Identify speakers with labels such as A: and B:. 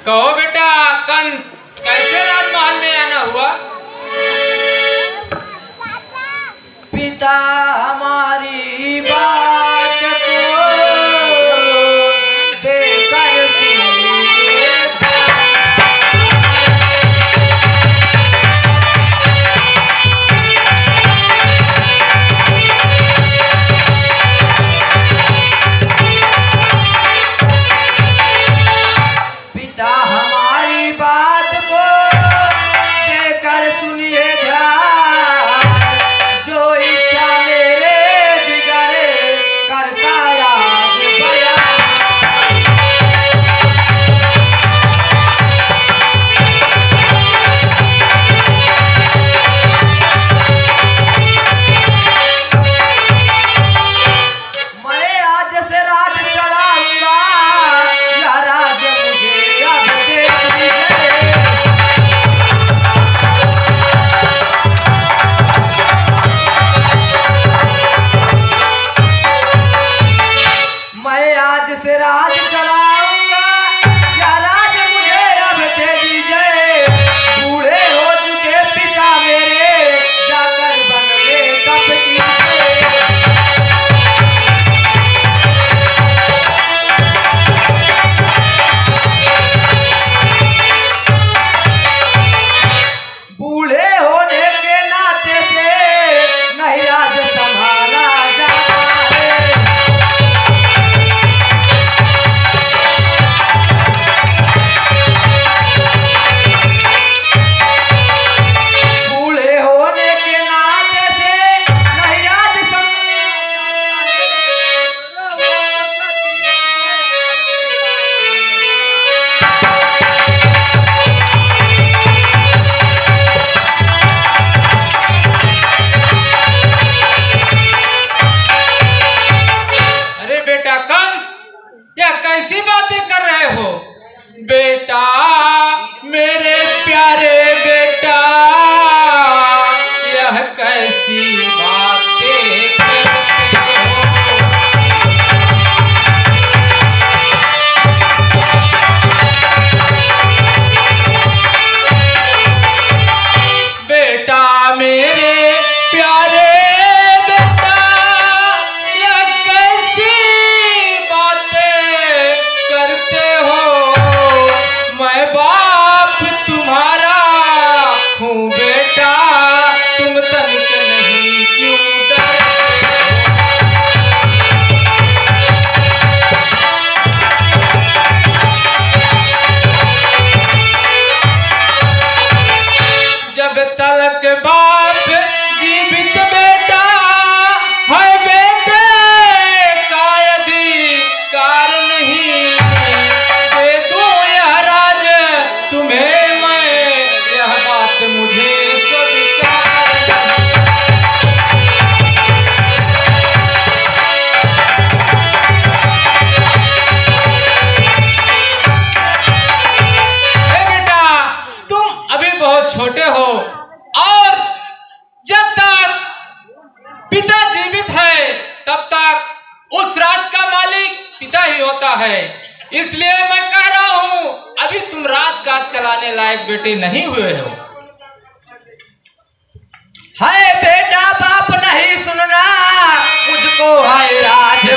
A: कहो बेटा, कंस कैसे राजमहल में आना हुआ?
B: पिता हमारी बात को देकर पिता हमारी बात को देकर सुनिए ध्यान, जो इच्छा मेरे जिगर करता याद बयान। मैं आज से राज चलाऊंगा, यह राज मुझे अब दे दीजिए। मैं आज से राज चलाऊंगा, यह राज मुझे अब दे दीजिए। बूढ़े हो चुके पिता मेरे, जाकर बन गए तब कीजिए। बूढ़े होने के नाते से नहीं राज संभाला जाता है। बूढ़े होने के नाते से नहीं राज
A: अरे बेटा कंस, क्या कैसी बातें कर रहे हो? बेटा, मेरे प्यारे बेटा, यह कैसी बातें करते हो? बेटा मेरे प्यारे बेटा, यह कैसी बातें करते हो? मैं बाप तुम्हारा हूँ बेटा, तुम तनिक नहीं क्यों डरते हो? जब तलक बाप जीवित बेटा है, बेटे का अधिकार नहीं। दे दूं यह राज तुम्हें मैं, यह बात मुझे स्वीकार नहीं। ए बेटा, तुम अभी बहुत छोटे हो, और जब तक पिता जीवित है तब तक उस राज का मालिक पिता ही होता है। इसलिए मैं कह रहा हूँ, अभी तुम राज का चलाने लायक बेटे नहीं हुए हो।
B: है बेटा, बाप नहीं सुनना, मुझको है राज।